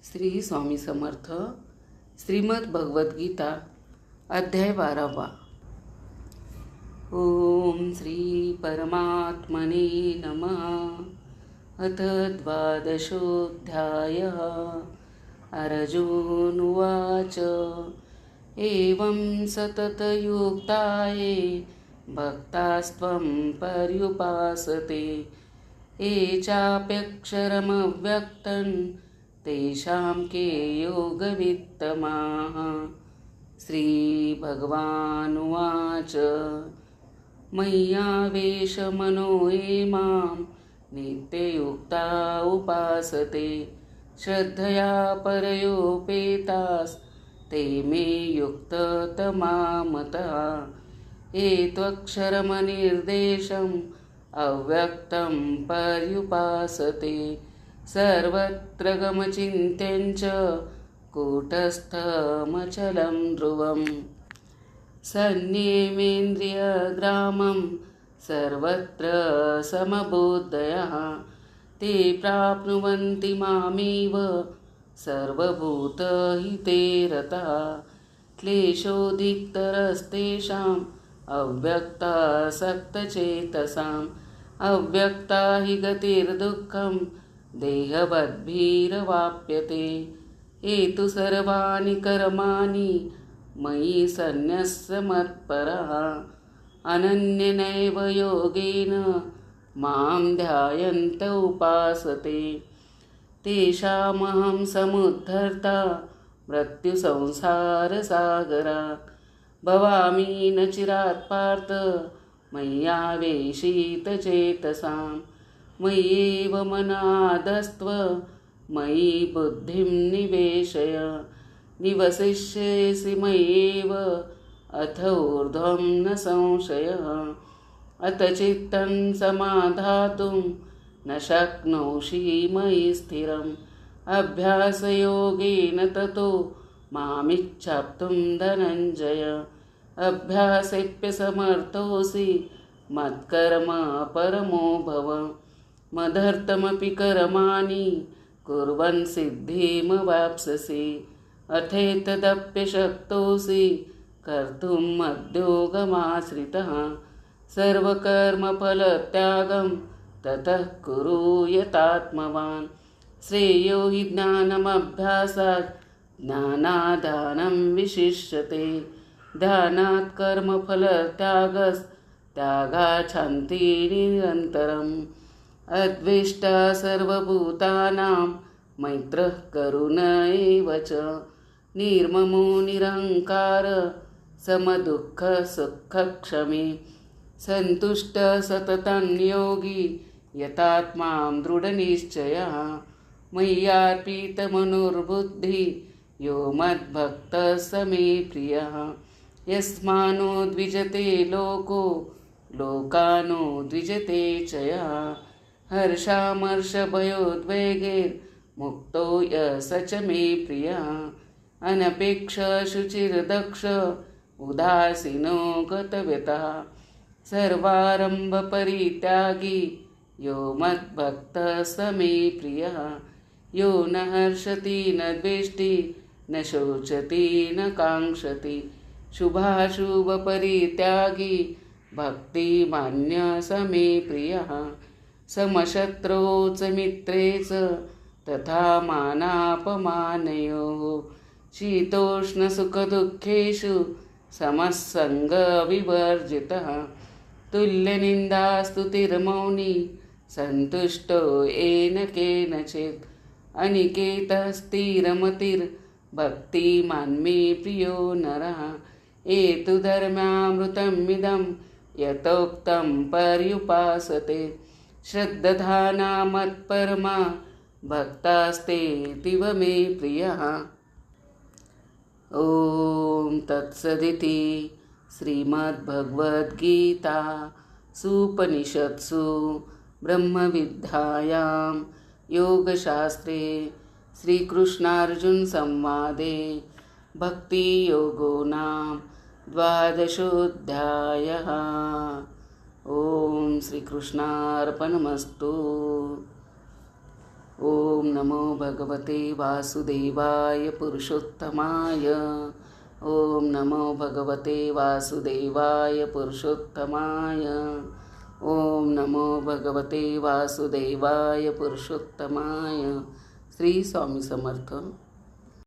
श्री स्वामी समर्थ. श्रीमद भगवद्गीता अध्याय 12. ओम श्री परमात्मने नमः. अथ द्वादशोऽध्यायः. अर्जुन उवाच एवं सततयुक्ताये भक्तास्त्वं पर्युपासते ये चाप्यक्षरमव्यक्तं तेषां के योगवित्तमाः. श्रीभगवानुवाच मय्यावेशमनो ये मां नित्ययुक्ता उपासते श्रद्धया परयोपेतास्ते मे युक्ततमा मतः. ये त्वक्षरमनिर्देशम् अव्यक्तं पर्युपासते सर्वत्र गमचिन्त्यञ्च कूटस्थमचलं ध्रुवम्. सन्नियमेन्द्रियग्रामं सर्वत्र समबुद्धयः ते प्राप्नुवन्ति मामेव सर्वभूतहिते रतः. क्लेशोऽधिकतरस्तेषाम् अव्यक्तासक्तचेतसाम् अव्यक्ता हि गतिर्दुःखं देहवद्भिरवाप्यते. ये तु सर्वाणि कर्माणि मयि सन्न्यस्य मत्परः अनन्येनैव योगेन मां ध्यायन्त उपासते तेषामहं समुद्धर्ता मृत्युसंसारसागरात्. भवामि न चिरात् पार्थ मय्यावेशितचेतसां. मय्येव मनादस्त्व मयि बुद्धिं निवेशय. निवसिष्यसि मय्येव अथ ऊर्ध्वं न संशयः. अथ चित्तं समाधातुं न शक्नोषि मयि स्थिरम्. अभ्यासयोगेन ततो मामिच्छाप्तुं धनञ्जय. अभ्यासेऽप्यसमर्थोऽसि मत्कर्म परमो भव. मदर्थमपि कर्माणि कुर्वन् सिद्धिमवाप्स्यसि. अथेतदप्यशक्तोऽसि कर्तुं मद्योगमाश्रितः. सर्वकर्मफलत्यागं ततः कुरु यतात्मवान्. श्रेयो हि ज्ञानमभ्यासात् ज्ञानादानं विशिष्यते. ध्यानात् कर्मफलत्यागात् शान्तिः निरन्तरम्. अद्वेष्टा सर्वभूतानां मैत्रः करुण एव च. निर्ममो निरहङ्कार समदुःखसुखक्षमी. सन्तुष्टः सततं योगी यतात्मा दृढनिश्चयः. मय्यार्पितमनोर्बुद्धिः यो मद्भक्तः स मे प्रियः. यस्मानो द्विजते लोको लोकानो द्विजते च यः. हर्षामर्षभयोद्वेगैर्मुक्तो यः स च मे प्रियः. अनपेक्षः शुचिर्दक्ष उदासीनो गतव्यतः. सर्वारम्भपरित्यागी यो मद्भक्तः स मे प्रियः. यो न हर्षति न द्वेष्टि न शोचति न काङ्क्षति. शुभाशुभपरित्यागी भक्तिमान्यः स मे प्रियः. समशत्रौ च मित्रे च तथा मानापमानयोः. शीतोष्णसुखदुःखेषु समः सङ्गविवर्जितः. तुल्यनिन्दास्तुतिर्मौनी सन्तुष्टो येन केनचित्. अनिकेतः स्थिरमतिर्भक्तिमान् मे प्रियो नरः. एतु धर्म्यामृतमिदं यथोक्तं पर्युपासते. श्रद्धाना मत्परमा भक्तास्तेऽतीव मे प्रियः. ॐ तत्सदिति श्रीमद्भगवद्गीता सूपनिषत्सु ब्रह्मविद्यायां योगशास्त्रे श्रीकृष्णार्जुनसंवादे भक्तियोगो नाम 12ोऽध्यायः. ॐ श्रीकृष्णार्पणमस्तु. ओम नमो भगवते वासुदेवाय पुरुषोत्तमाय. ओम नमो भगवते वासुदेवाय पुरुषोत्तमाय. ओम नमो भगवते वासुदेवाय पुरुषोत्तमाय. श्री स्वामी समर्थ.